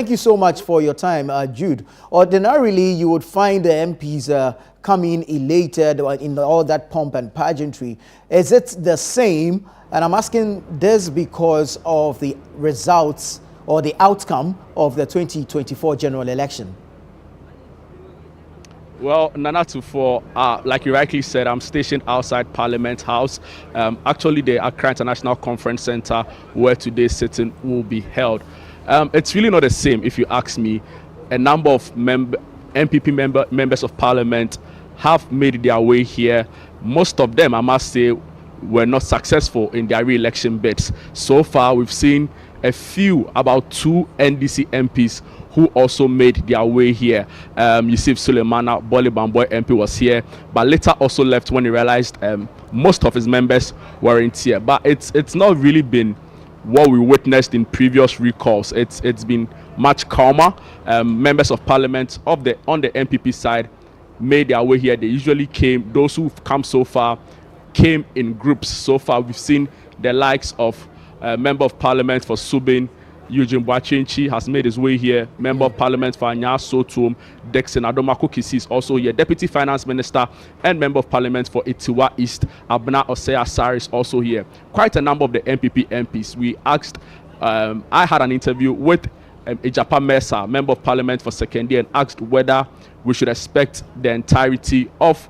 Thank you so much for your time, Jude. Ordinarily, you would find the MPs coming elated in all that pomp and pageantry. Is it the same? And I'm asking this because of the results or the outcome of the 2024 general election. Well, Nanatu, like you rightly said, I'm stationed outside Parliament House. Actually, the Accra International Conference Center, where today's sitting will be held. It's really not the same, if you ask me. A number of MPP members of Parliament have made their way here. Most of them, I must say, were not successful in their re-election bids. So far, we've seen about 2 NDC MPs who also made their way here. Yusuf Suleimana, Boli Bamboy MP was here, but later also left when he realized most of his members weren't here. But it's not really been what we witnessed in previous recalls. It's been much calmer. Members of Parliament on the MPP side made their way here. They usually came. Those who've come so far came in groups. So far, we've seen the likes of Member of Parliament for Subin, Eugene Boachinchi has made his way here. Member of Parliament for Anya Sotum, Dexon Adomako Kisi is also here. Deputy Finance Minister and Member of Parliament for Itiwa East, Abna Osei Asari is also here. Quite a number of the MPP MPs. We asked, I had an interview with Ejapa Mesa, Member of Parliament for Sekendi, and asked whether we should expect the entirety of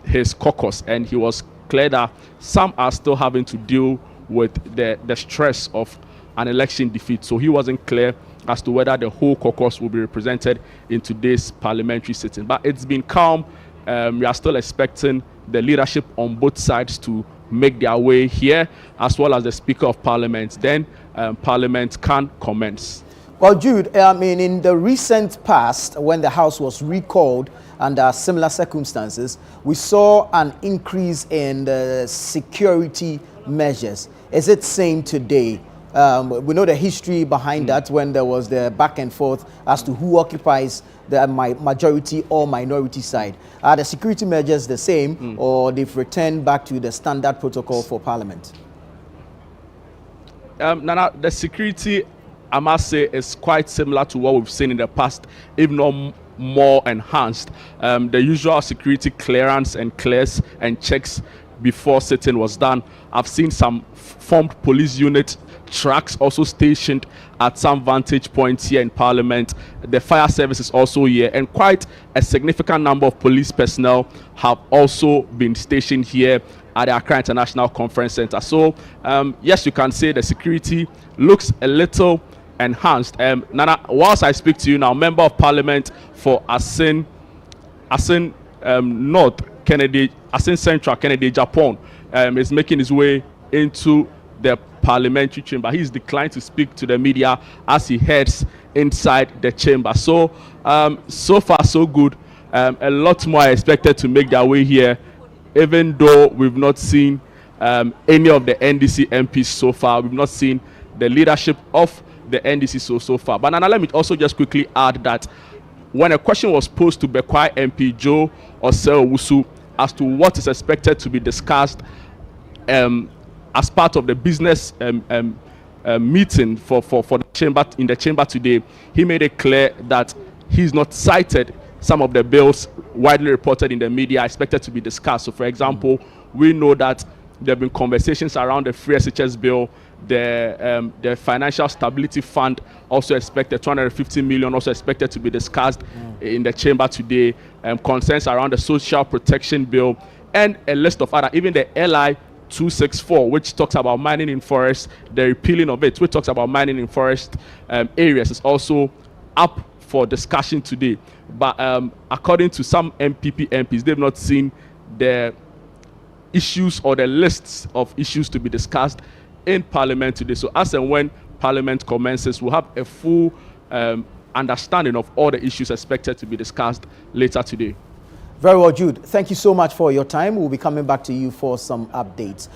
his caucus. And he was clear that some are still having to deal with the stress of an election defeat. So he wasn't clear as to whether the whole caucus will be represented in today's parliamentary sitting. But it's been calm. We are still expecting the leadership on both sides to make their way here, as well as the Speaker of Parliament. Then Parliament can commence. Well, Jude, I mean, in the recent past, when the House was recalled under similar circumstances, we saw an increase in the security measures. Is it same today? We know the history behind that when there was the back and forth as to who occupies the majority or minority side. Are the security measures the same or they've returned back to the standard protocol for Parliament? Nana, the security, I must say, is quite similar to what we've seen in the past, if not more enhanced. The usual security clearance and clears and checks before sitting was done. I've seen some formed police unit trucks also stationed at some vantage points here in Parliament. The fire service is also here, and quite a significant number of police personnel have also been stationed here at the Accra International Conference Center. So yes, you can say the security looks a little enhanced. Nana, whilst I speak to you now, Member of Parliament for Asin North Kennedy, Asin Central Kennedy, Japan, is making his way into the parliamentary chamber. He's declined to speak to the media as he heads inside the chamber. So so far so good. A lot more are expected to make their way here, even though we've not seen any of the NDC MPs so far. We've not seen the leadership of the NDC so far. But Nana, let me also just quickly add that when a question was posed to Bekwai MP Joe Osei-Owusu as to what is expected to be discussed as part of the business meeting for the chamber in the chamber today, he made it clear that he's not cited some of the bills widely reported in the media expected to be discussed. So, for example, we know that there have been conversations around the free SHS bill, the Financial Stability Fund also expected, 250 million also expected to be discussed in the chamber today, concerns around the Social Protection Bill, and a list of other, even the LI 264, which talks about mining in forest, the repealing of it, which talks about mining in forest areas, is also up for discussion today. But according to some MPP MPs, they've not seen the issues or the lists of issues to be discussed in Parliament today. So as and when Parliament commences, we'll have a full understanding of all the issues expected to be discussed later today. Very well, Jude. Thank you so much for your time. We'll be coming back to you for some updates.